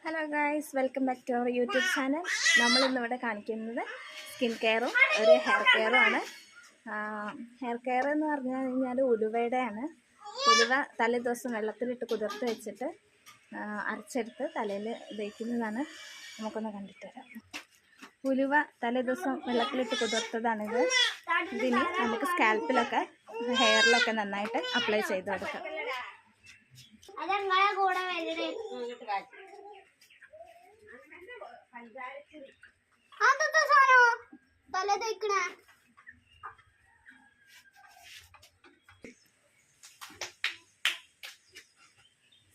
Hello guys, welcome back to our YouTube channel. നമ്മളിന്നിവിടെ കാണിക്കുന്നത് skin കെയറും ഒരു ഹെയർ കെയറും ആണ്. ഹെയർ കെയർ എന്ന് പറഞ്ഞു കഴിഞ്ഞാൽ ഉലുവയുടെയാണ്. ഉലുവ തലേ ദിവസം വെള്ളത്തിലിട്ട് കുതിർത്ത് വെച്ചിട്ട് അരച്ചെടുത്ത് തലയിൽ തേക്കുന്നതാണ്. നമുക്കൊന്ന് കണ്ടിട്ട് വരാം. ഉലുവ തലേ ദിവസം വെള്ളത്തിലിട്ട് കുതിർത്തതാണിത്. ഇതിന് നമുക്ക് സ്കാൽപ്പിലൊക്കെ ഹെയറിലൊക്കെ നന്നായിട്ട് അപ്ലൈ ചെയ്ത് കൊടുക്കാം.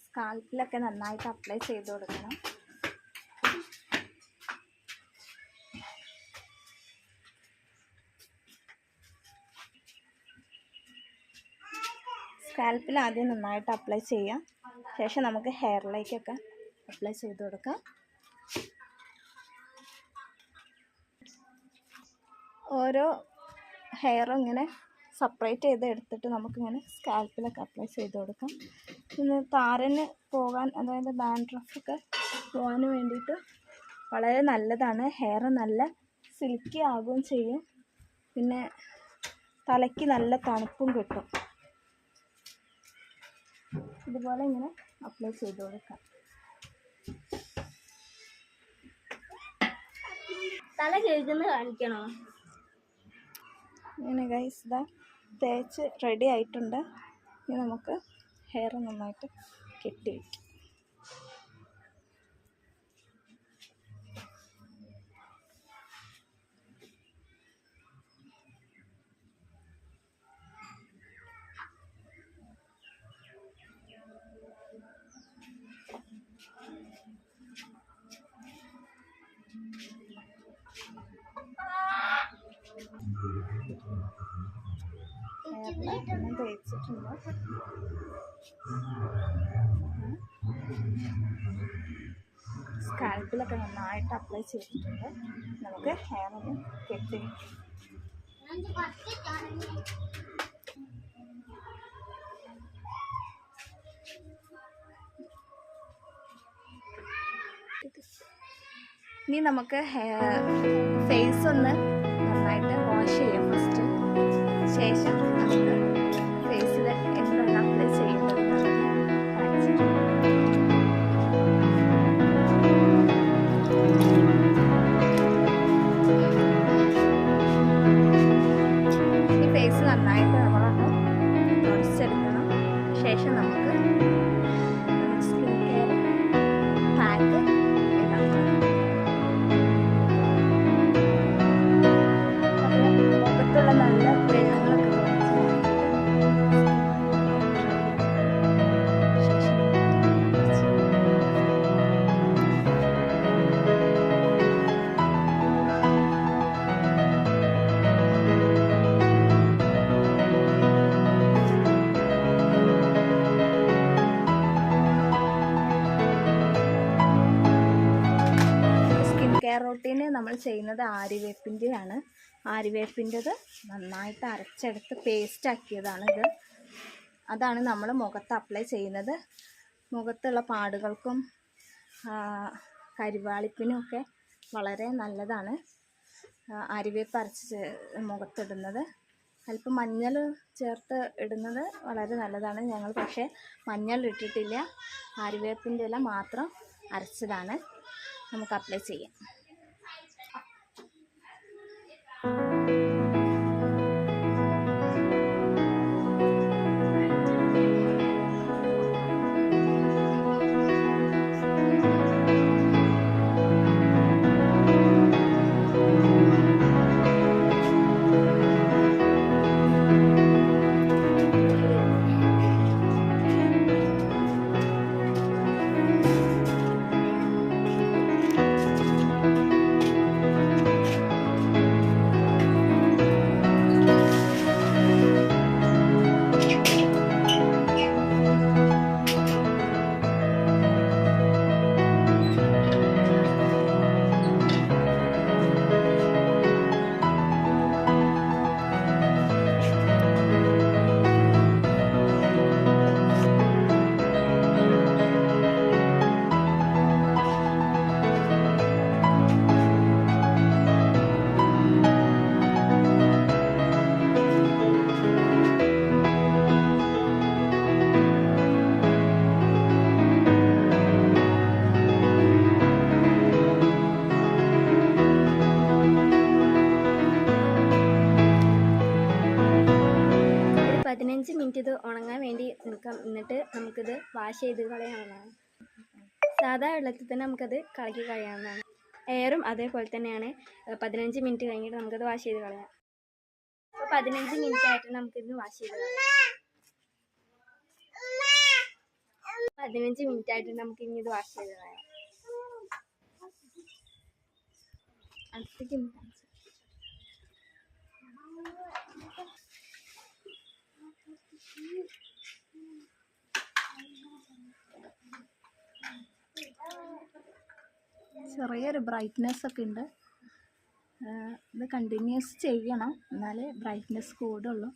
സ്കാൽപ്പിലൊക്കെ നന്നായിട്ട് അപ്ലൈ ചെയ്ത് കൊടുക്കണം. സ്കാൽപ്പിൽ ആദ്യം നന്നായിട്ട് അപ്ലൈ ചെയ്യാം. ശേഷം നമുക്ക് ഹെയറിലേക്കൊക്കെ അപ്ലൈ ചെയ്ത് കൊടുക്കാം. ഓരോ ഹെയറും ഇങ്ങനെ സെപ്പറേറ്റ് ചെയ്ത് എടുത്തിട്ട് നമുക്കിങ്ങനെ സ്കാൽപ്പിലൊക്കെ അപ്ലൈ ചെയ്ത് കൊടുക്കാം. പിന്നെ താരന് പോകാൻ, അതായത് ഡാൻഡ്രഫൊക്കെ പോകാൻ വേണ്ടിയിട്ട് വളരെ നല്ലതാണ്. ഹെയർ നല്ല സിൽക്കി ആകുകയും ചെയ്യും. പിന്നെ തലയ്ക്ക് നല്ല തണുപ്പും കിട്ടും. ഇതുപോലെ ഇങ്ങനെ അപ്ലൈ ചെയ്ത് കൊടുക്കാം. തല കഴുകുന്ന കാണിക്കണോ? ഇങ്ങനെ ഗൈസ് ഇതാ തേച്ച് റെഡി ആയിട്ടുണ്ട്. ഇനി നമുക്ക് ഹെയർ നന്നായിട്ട് കെട്ടി വയ്ക്കാം. തേച്ചിട്ടുണ്ട്. സ്കാൽപ്പിലൊക്കെ നന്നായിട്ട് അപ്ലൈ ചെയ്തിട്ടുണ്ട്. നമുക്ക് ഹെയർ ഒന്ന് കെട്ടി ഇനി നമുക്ക് ഫേസ് ഒന്ന് നന്നായിട്ട് വാഷ് ചെയ്യാം ഫസ്റ്റ്. ശേഷം നമുക്ക് ഫേസിൽ എന്താണ് അപ്ലൈ ചെയ്യുന്നത് ഈ ഫേസ് നന്നായിട്ട് നമ്മളൊന്ന് തുടച്ചെടുക്കണം. ശേഷം നമുക്ക് സ്കിൻ കെയർ പാക്ക് ഇടാം. മുഖത്തുള്ള നല്ല വെള്ളങ്ങളൊക്കെ കെയർ റൂട്ടീന് നമ്മൾ ചെയ്യുന്നത് ആര്യവേപ്പിൻ്റെയാണ്. ആര്യവേപ്പിൻ്റെത് നന്നായിട്ട് അരച്ചെടുത്ത് പേസ്റ്റ് ആക്കിയതാണ് ഇത്. അതാണ് നമ്മൾ മുഖത്ത് അപ്ലൈ ചെയ്യുന്നത്. മുഖത്തുള്ള പാടുകൾക്കും കരിവാളിപ്പിനുമൊക്കെ വളരെ നല്ലതാണ് ആര്യവേപ്പ് അരച്ച് മുഖത്തിടുന്നത്. അല്പം മഞ്ഞൾ ചേർത്ത് ഇടുന്നത് വളരെ നല്ലതാണ്. ഞങ്ങൾ പക്ഷേ മഞ്ഞൾ ഇട്ടിട്ടില്ല, ആര്യവേപ്പിൻ്റെ ഇല മാത്രം അരച്ചതാണ്. നമുക്ക് അപ്ലൈ ചെയ്യാം. നമുക്കിത് ഉണങ്ങാൻ വേണ്ടി നിൽക്കാം. എന്നിട്ട് നമുക്കിത് വാഷ് ചെയ്ത് കളയാവുന്നതാണ്. സാധാ വെള്ളത്തിൽ തന്നെ നമുക്കത് കളക്കി കളയാവുന്നതാണ്. എയറും അതേപോലെ തന്നെയാണ്. 15 മിനിറ്റ് കഴിഞ്ഞിട്ട് നമുക്കത് വാഷ് ചെയ്ത് കളയാം. അപ്പോൾ 15 മിനിറ്റ് ആയിട്ട് നമുക്കിത് വാഷ് ചെയ്ത് കളയാം. 15 മിനിറ്റ് ആയിട്ട് നമുക്ക് ഇനി ഇത് വാഷ് ചെയ്ത് കളയാം. അടുത്തേക്ക് ചെറിയൊരു ബ്രൈറ്റ്നെസ് ഒക്കെ ഉണ്ട്. ഇത് കണ്ടിന്യൂസ് ചെയ്യണം, എന്നാലേ ബ്രൈറ്റ്നെസ് കൂടുള്ളൂ.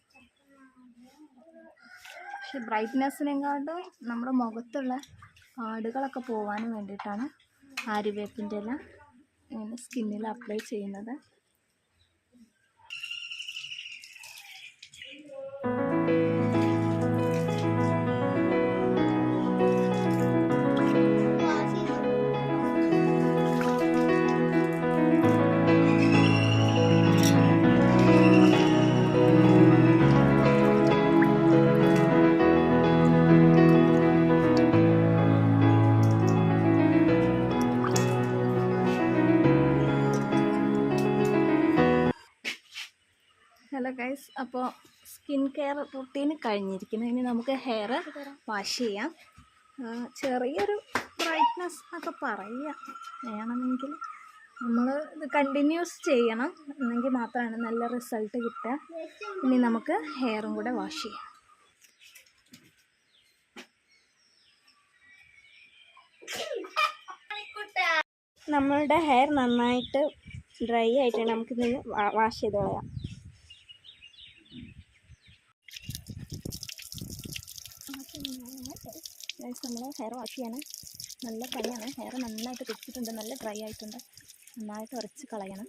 പക്ഷെ ബ്രൈറ്റ്നെസ്സിനെക്കാട്ടും നമ്മുടെ മുഖത്തുള്ള പാടുകളൊക്കെ പോകാൻ വേണ്ടിയിട്ടാണ് ആര്യവേപ്പിൻ്റെ ഇല ഇങ്ങനെ സ്കിന്നിൽ അപ്ലൈ ചെയ്യുന്നത്. ഹലോ ഗൈസ്, അപ്പോൾ സ്കിൻ കെയർ റുട്ടീൻ കഴിഞ്ഞിരിക്കുന്നു. ഇനി നമുക്ക് ഹെയർ വാഷ് ചെയ്യാം. ചെറിയൊരു ബ്രൈറ്റ്നെസ് എന്നൊക്കെ പറയാം. വേണമെങ്കിൽ നമ്മൾ ഇത് കണ്ടിന്യൂസ് ചെയ്യണം, എന്നെങ്കിൽ മാത്രമാണ് നല്ല റിസൾട്ട് കിട്ടുക. ഇനി നമുക്ക് ഹെയറും കൂടെ വാഷ് ചെയ്യാം. നമ്മളുടെ ഹെയർ നന്നായിട്ട് ഡ്രൈ ആയിട്ടാണ് നമുക്കിത് വാഷ് ചെയ്ത് കളയാം. നമ്മൾ ഹെയർ വാഷ് ചെയ്യണം. നല്ല ഡ്രൈയാണ്. ഹെയർ നന്നായിട്ട് പിടിച്ചിട്ടുണ്ട്, നല്ല ഡ്രൈ ആയിട്ടുണ്ട്. നന്നായിട്ട് ഉരച്ച് കളയണം.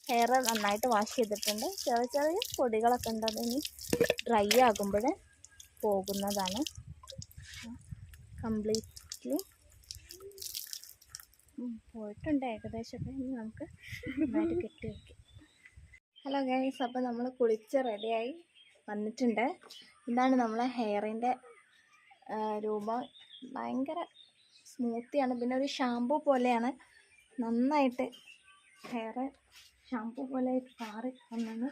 ഹെയർ നന്നായിട്ട് വാഷ് ചെയ്തിട്ടുണ്ട്. ചെറിയ ചെറിയ പൊടികളൊക്കെ ഉണ്ട്, അതിനി ഡ്രൈ ആകുമ്പോൾ പോകുന്നതാണ്. കംപ്ലീറ്റ്ലി പോയിട്ടുണ്ട് ഏകദേശമൊക്കെ. ഇനി നമുക്ക് നന്നായിട്ട് കെട്ടി വയ്ക്കാം. ഹലോ ഗൈസ്, അപ്പോൾ നമ്മൾ കുളിച്ച് റെഡിയായി വന്നിട്ടുണ്ട്. ഇതാണ് നമ്മളെ ഹെയറിൻ്റെ രൂപം. ഭയങ്കര സ്മൂത്തിയാണ്. പിന്നെ ഒരു ഷാമ്പൂ പോലെയാണ്. നന്നായിട്ട് ഹെയർ ഷാമ്പൂ പോലെ പാറി വന്നത്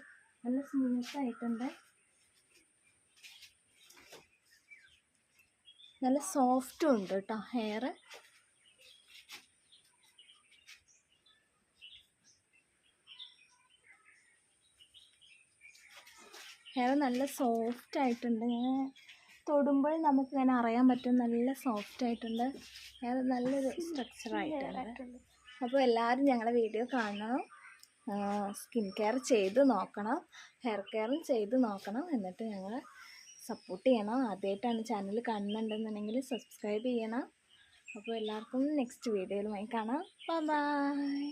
നല്ല സ്മൂത്തായിട്ടുണ്ട്. നല്ല സോഫ്റ്റും ഉണ്ട് കേട്ടോ ഹെയർ. ഹെയർ നല്ല സോഫ്റ്റ് ആയിട്ടുണ്ട്. ഞാൻ തൊടുമ്പോൾ നമുക്ക് ഇങ്ങനെ അറിയാൻ പറ്റും, നല്ല സോഫ്റ്റ് ആയിട്ടുണ്ട്. ഹെയർ നല്ലൊരു സ്ട്രക്ചറായിട്ടുണ്ട്. അപ്പോൾ എല്ലാവരും ഞങ്ങളുടെ വീഡിയോ കാണണം, സ്കിൻ കെയർ ചെയ്ത് നോക്കണം, ഹെയർ കെയറും ചെയ്ത് നോക്കണം. എന്നിട്ട് ഞങ്ങളെ സപ്പോർട്ട് ചെയ്യണം. ആദ്യമായിട്ടാണ് ചാനൽ കാണുന്നുണ്ടെന്നുണ്ടെങ്കിൽ സബ്സ്ക്രൈബ് ചെയ്യണം. അപ്പോൾ എല്ലാവർക്കും നെക്സ്റ്റ് വീഡിയോയിലുമായി കാണാം. ബൈ.